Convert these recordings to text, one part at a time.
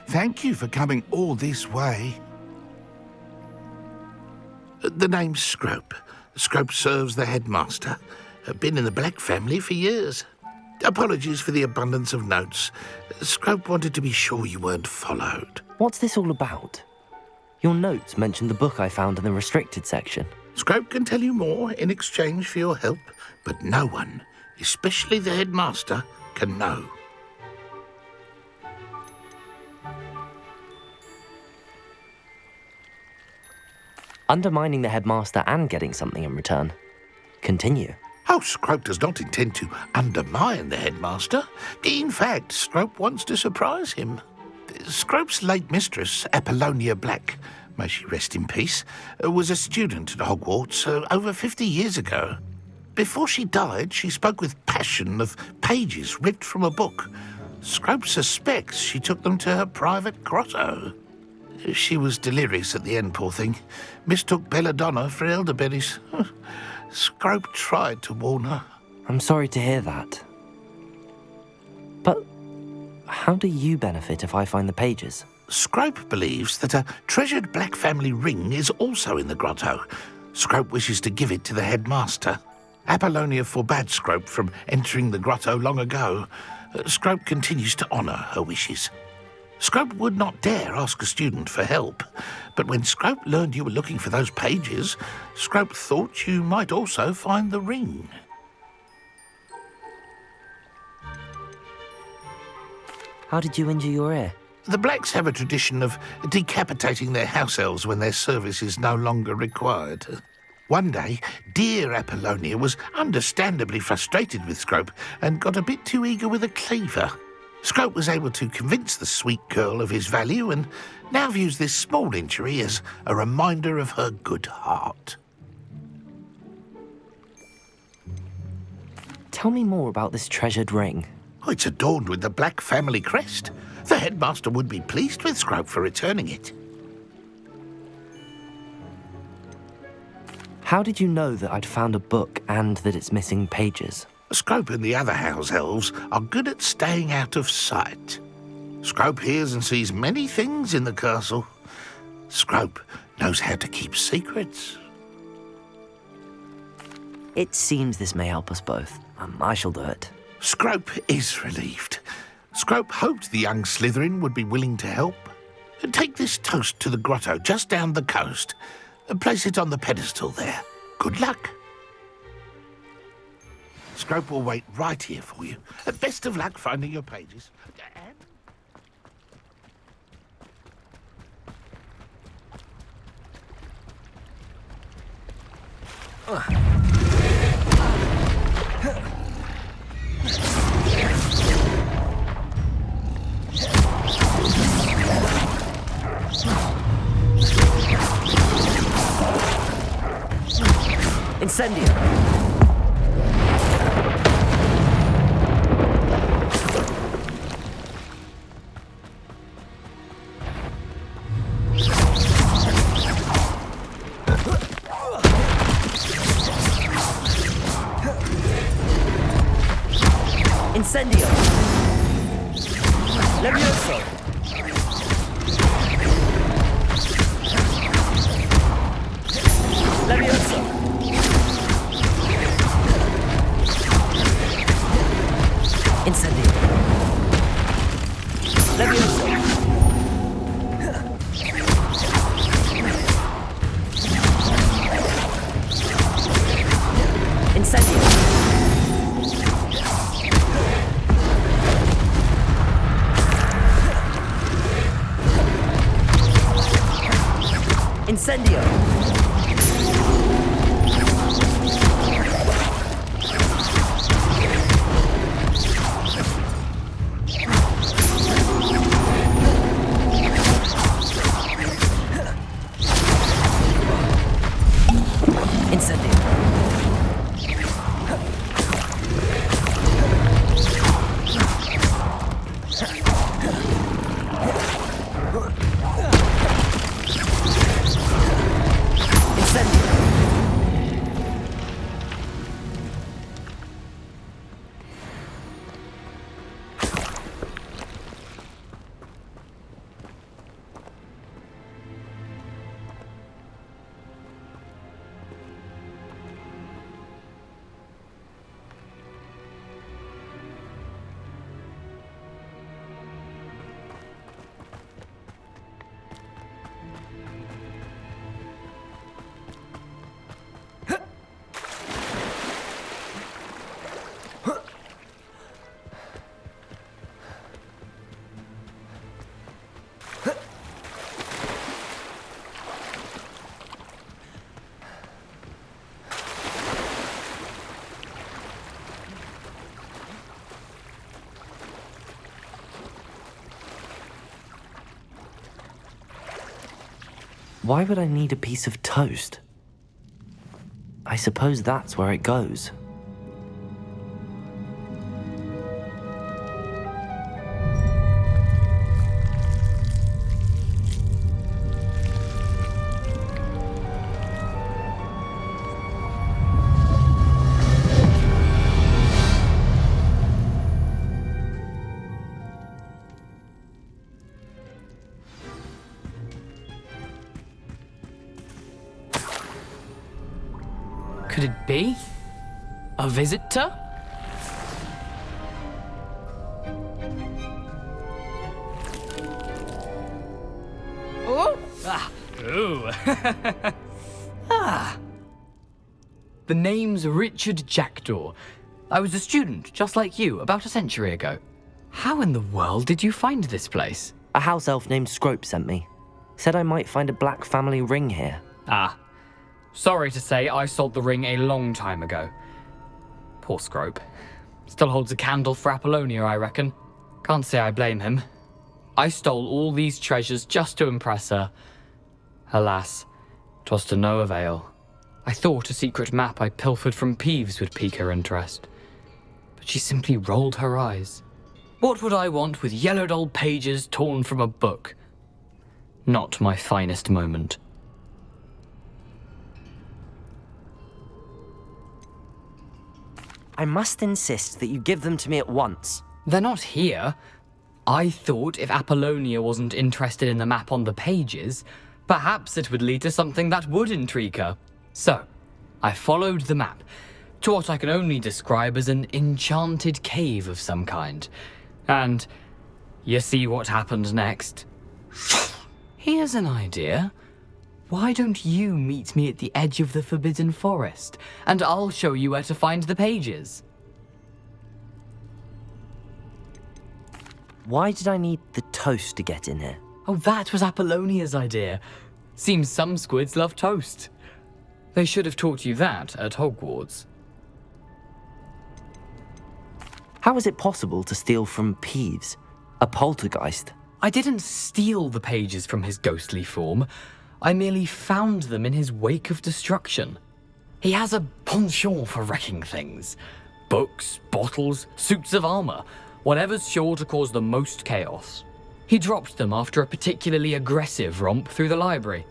Thank you for coming all this way. The name's Scrope. Scrope serves the headmaster. Been in the Black family for years. Apologies for the abundance of notes. Scrope wanted to be sure you weren't followed. What's this all about? Your notes mentioned the book I found in the restricted section. Scrope can tell you more in exchange for your help, but no one, especially the headmaster, can know. Undermining the headmaster and getting something in return. Continue. Oh, Scrope does not intend to undermine the headmaster. In fact, Scrope wants to surprise him. Scrope's late mistress, Apollonia Black, may she rest in peace, was a student at Hogwarts over 50 years ago. Before she died, she spoke with passion of pages ripped from a book. Scrope suspects she took them to her private grotto. She was delirious at the end, poor thing. Mistook belladonna for elderberries. Scrope tried to warn her. I'm sorry to hear that. But how do you benefit if I find the pages? Scrope believes that a treasured Black family ring is also in the grotto. Scrope wishes to give it to the headmaster. Apollonia forbade Scrope from entering the grotto long ago. Scrope continues to honour her wishes. Scrope would not dare ask a student for help, but when Scrope learned you were looking for those pages, Scrope thought you might also find the ring. How did you injure your ear? The Blacks have a tradition of decapitating their house elves when their service is no longer required. One day, dear Apollonia was understandably frustrated with Scrope and got a bit too eager with a cleaver. Scrope was able to convince the sweet girl of his value and now views this small injury as a reminder of her good heart. Tell me more about this treasured ring. Oh, it's adorned with the Black family crest. The headmaster would be pleased with Scrope for returning it. How did you know that I'd found a book and that it's missing pages? Scrope and the other house elves are good at staying out of sight. Scrope hears and sees many things in the castle. Scrope knows how to keep secrets. It seems this may help us both. I shall do it. Scrope is relieved. Scrope hoped the young Slytherin would be willing to help. Take this toast to the grotto just down the coast. Place it on the pedestal there. Good luck. Scrope will wait right here for you. Best of luck finding your pages. Incendio! Incendio! Levioso! Levioso! Incendio! Levioso! Incendio! Incendio! Why would I need a piece of toast? I suppose that's where it goes. Could it be? A visitor? Oh! Ah! Ooh! Ah! The name's Richard Jackdaw. I was a student, just like you, about a century ago. How in the world did you find this place? A house elf named Scrope sent me. Said I might find a black family ring here. Ah. Sorry to say, I sold the ring a long time ago. Poor Scrope. Still holds a candle for Apollonia, I reckon. Can't say I blame him. I stole all these treasures just to impress her. Alas, 'twas to no avail. I thought a secret map I pilfered from Peeves would pique her interest. But she simply rolled her eyes. What would I want with yellowed old pages torn from a book? Not my finest moment. I must insist that you give them to me at once. They're not here. I thought if Apollonia wasn't interested in the map on the pages, perhaps it would lead to something that would intrigue her. So, I followed the map to what I can only describe as an enchanted cave of some kind. And you see what happened next? Here's an idea. Why don't you meet me at the edge of the Forbidden Forest, and I'll show you where to find the pages? Why did I need the toast to get in here? Oh, that was Apollonia's idea. Seems some squids love toast. They should have taught you that at Hogwarts. How is it possible to steal from Peeves, a poltergeist? I didn't steal the pages from his ghostly form. I merely found them in his wake of destruction. He has a penchant for wrecking things. Books, bottles, suits of armor, whatever's sure to cause the most chaos. He dropped them after a particularly aggressive romp through the library.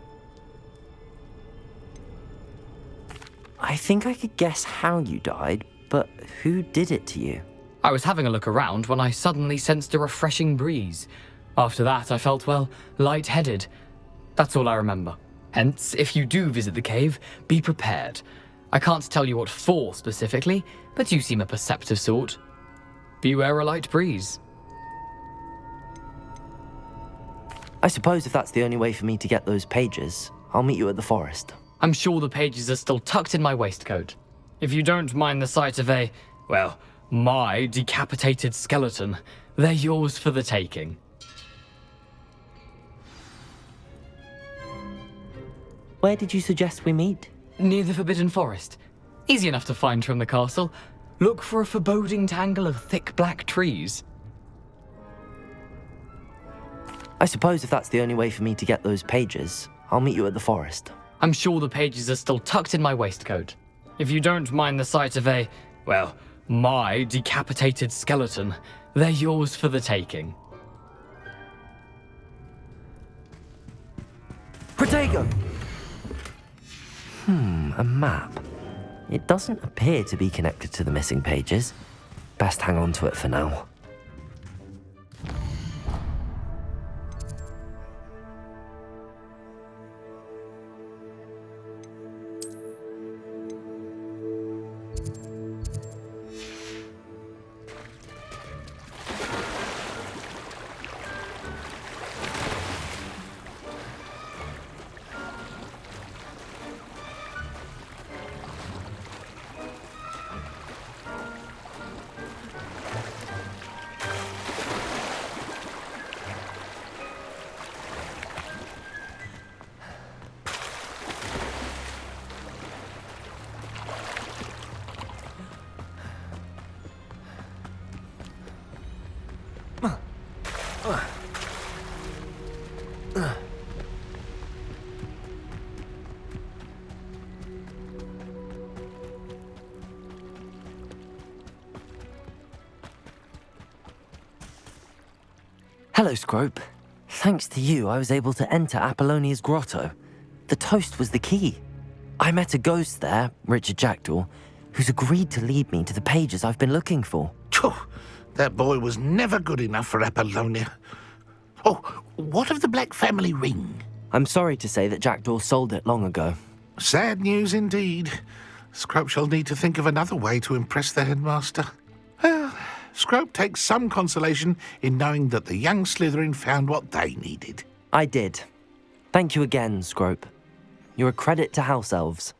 I think I could guess how you died, but who did it to you? I was having a look around when I suddenly sensed a refreshing breeze. After that, I felt, well, lightheaded. That's all I remember. Hence, if you do visit the cave, be prepared. I can't tell you what for specifically, but you seem a perceptive sort. Beware a light breeze. I suppose if that's the only way for me to get those pages, I'll meet you at the forest. I'm sure the pages are still tucked in my waistcoat. If you don't mind the sight of a, well, my decapitated skeleton, they're yours for the taking. Where did you suggest we meet? Near the Forbidden Forest. Easy enough to find from the castle. Look for a foreboding tangle of thick black trees. I suppose if that's the only way for me to get those pages, I'll meet you at the forest. I'm sure the pages are still tucked in my waistcoat. If you don't mind the sight of a, well, my decapitated skeleton, they're yours for the taking. Protego! A map. It doesn't appear to be connected to the missing pages. Best hang on to it for now. Hello, Scrope. Thanks to you, I was able to enter Apollonia's grotto. The toast was the key. I met a ghost there, Richard Jackdaw, who's agreed to lead me to the pages I've been looking for. Phew, that boy was never good enough for Apollonia. Oh, what of the Black family ring? I'm sorry to say that Jackdaw sold it long ago. Sad news indeed. Scrope shall need to think of another way to impress the headmaster. Well, Scrope takes some consolation in knowing that the young Slytherin found what they needed. I did. Thank you again, Scrope. You're a credit to House Elves.